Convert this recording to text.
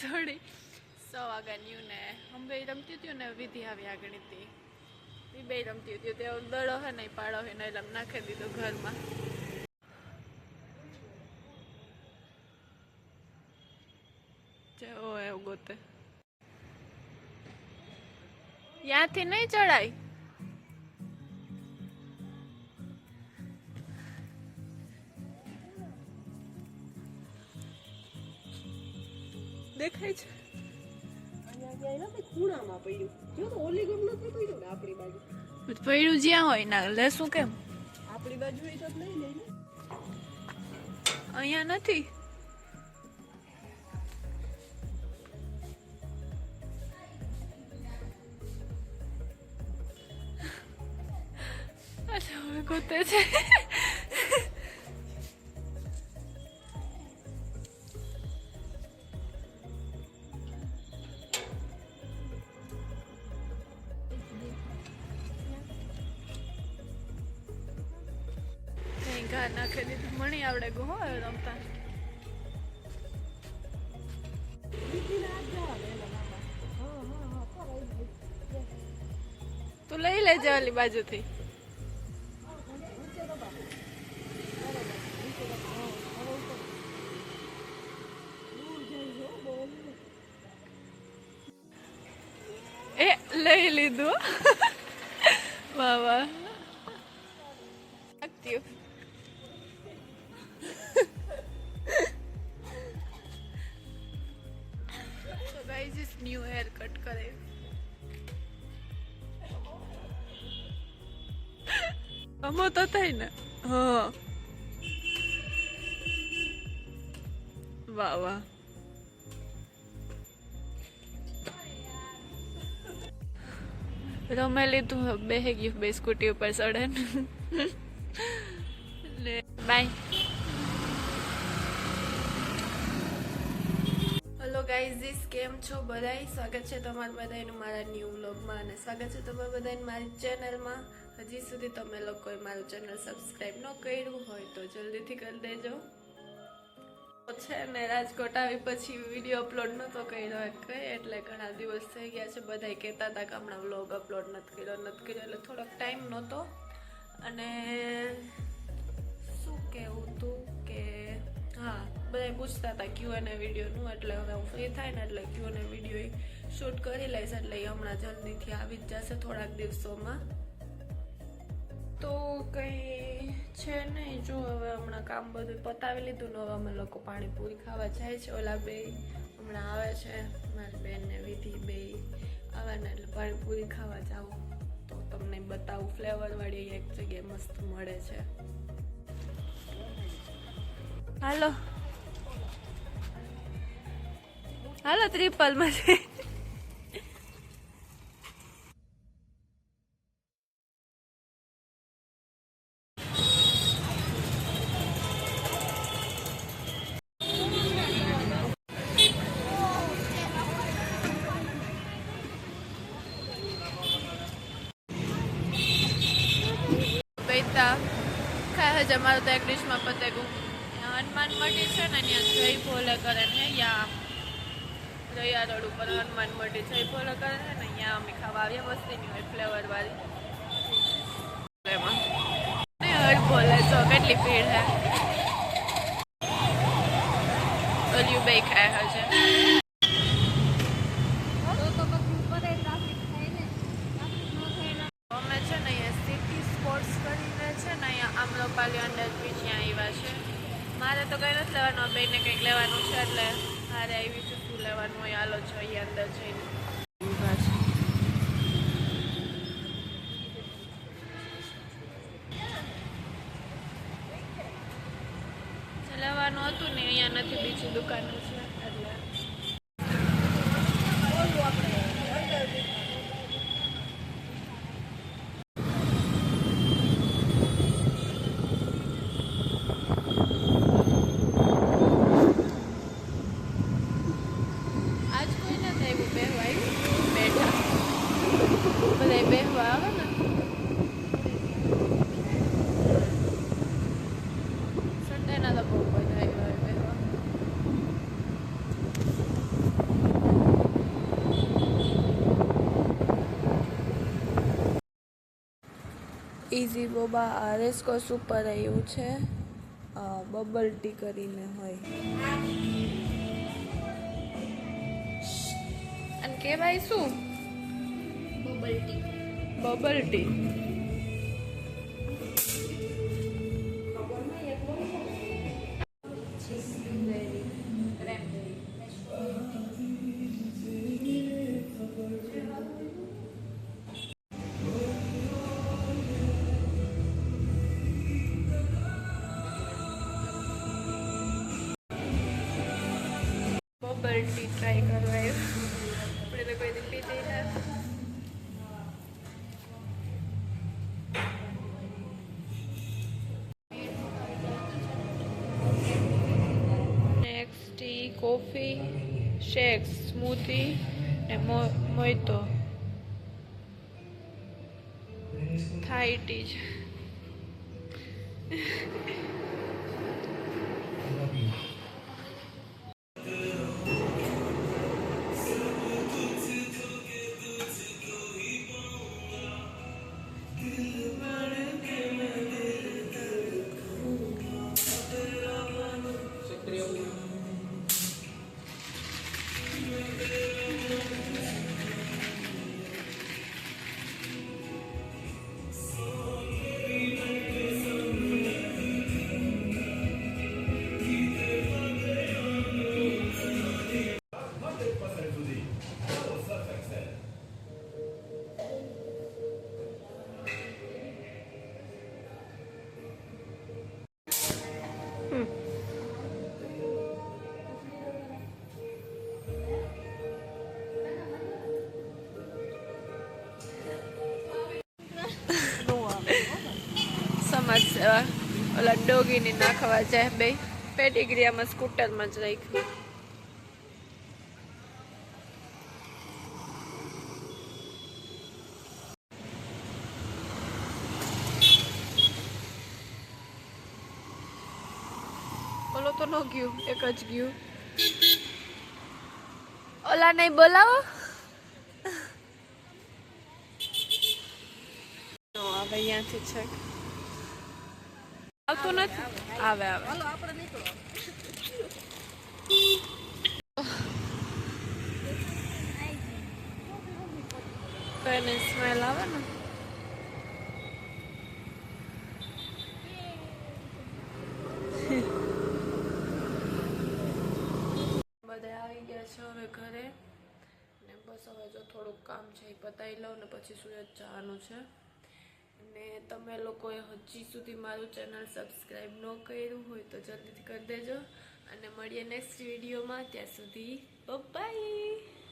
Sorry 100 વાગ્યાની ને અમે બે રમતી હતી ને વિધિ આવી આગળ હતી એ બે રમતી હતી તે દડો હે ને પાડો હે ને એટલે નાખી દીધો ઘરમાં ઓ એવું ગોતે ત્યાંથી નહીં ચડાય દેખાય છે પડ્યું જ્યાં હોય ના લેશું કેમ આપણી બાજુ હોય તો લઈ લઈને અહીંયા નથી ગોતે છે ઘા નાખી દીધું મણી આવડે ગો રમતા તું લઈ લેજે ઓલી બાજુથી એ લઈ લીધું વાહ વાહ न्यू हेयर कट करे हमो तो था ना हाँ वाह वाह रमेली तू बेह गई बे स्कूटी ऊपर चढ़े बाय हेलो गाइस केम छो बधाई स्वागत है तमारा बधाईनु मारा न्यू व्लॉग में અને સ્વાગત છે તમારા બધાને મારી ચેનલ માં હજી સુધી તમે લોકોએ મારું ચેનલ સબસ્ક્રાઇબ ન કર્યું હોય તો જલ્દીથી કરી દેજો છે ને રાજકોટ આવી પછી વિડિયો અપલોડ નતો કર્યો કે એટલે ઘણા દિવસ થઈ ગયા છે બધાય કહેતા હતા કે હમણાં વ્લોગ અપલોડ નથી કર્યો એટલે થોડોક ટાઈમ નહોતો અને શું કહેવું તું કે हाँ બધા પૂછતા હતા Q&A વિડીયોનું એટલે હવે હું ફ્રી થાય ને એટલે Q&A વિડીયો શૂટ કરી લઈશ એટલે હમણાં જલ્દીથી આવી જ જશે થોડાક દિવસોમાં તો કંઈ છે નહીં જો હવે હમણાં કામ બધું પતાવી લીધું ને હવે અમે લોકો પાણીપુરી ખાવા જાય છે ઓલા બે હમણાં આવે છે મારી બેન ને વિધિ બે આવે ને એટલે પાણીપુરી ખાવા જાઉં તો તમને બતાવું ફ્લેવરવાળી એક જગ્યાએ મસ્ત મળે છે હાલો હાલો ત્રિપલ માંથી બેટા ખાય છે અમારું તો એક ડિશમાં પતેગું હનુમાન મઢી છે ને ત્યાં જય ભોલે કરે ને ત્યાં દયા રોડ ઉપર હનુમાન મઢી જય ભોલે કરે છે ને ત્યાં અમે ખાવા આવ્યા વસ્તીની હોય ફ્લેવર વાળી એમાં હર ભોલે જો કેટલી ભીડ હે ઓલિયું બે ખાય હશે અમે છે ને અહીંયા સિટી સ્પોર્ટ્સ કરીને છે ને અહીંયા આમ્રપાલી અંડર બ્રિજ ત્યાં આવ્યા છે મારે તો કંઈ નથી લેવાનું બેને કંઈક લેવાનું છે એટલે મારે આવી છે શું લેવાનું હોય હાલો જોઈએ અંદર જઈને લેવાનું હતું ને અહીંયા નથી બીજી દુકાનો છે એટલે ઇઝી બોબા આ રેસકોર્સ ઉપર આવ્યું છે બબલ ટી કરીને હોય અને કહેવાય શું bubble T bubble T try કરવા આપણે તો કોઈ દી પીધી નથી નેક્સ્ટ ટી કોફી શેક સ્મૂધી ને મોઈતો થાઈ ટી છે સમાજ સેવા ઓલા ડોગીની નાખવા જાય બે પેડિગ્રીયામાં સ્કૂટરમાં જ રાખ્યું ઓલો તો ન ગયું એક જ ગયું ઓલા નહીં બોલાવો હવે અહીંયાથી છે આવતું નથી આવે આવે હાલો આપણે નીકળો તો એને સ્મેલ આવે ને બધા આવી ગયા છે હવે ઘરે ને બસ હવે જો થોડુંક કામ છે એ પતાવી લઉં ને પછી સુરત જવાનું છે અને તમે લોકોએ હજી સુધી મારું ચેનલ સબસ્ક્રાઈબ ન કર્યું હોય તો જલ્દીથી કરી દેજો અને મળીએ નેક્સ્ટ વિડીયોમાં ત્યાં સુધી બાય.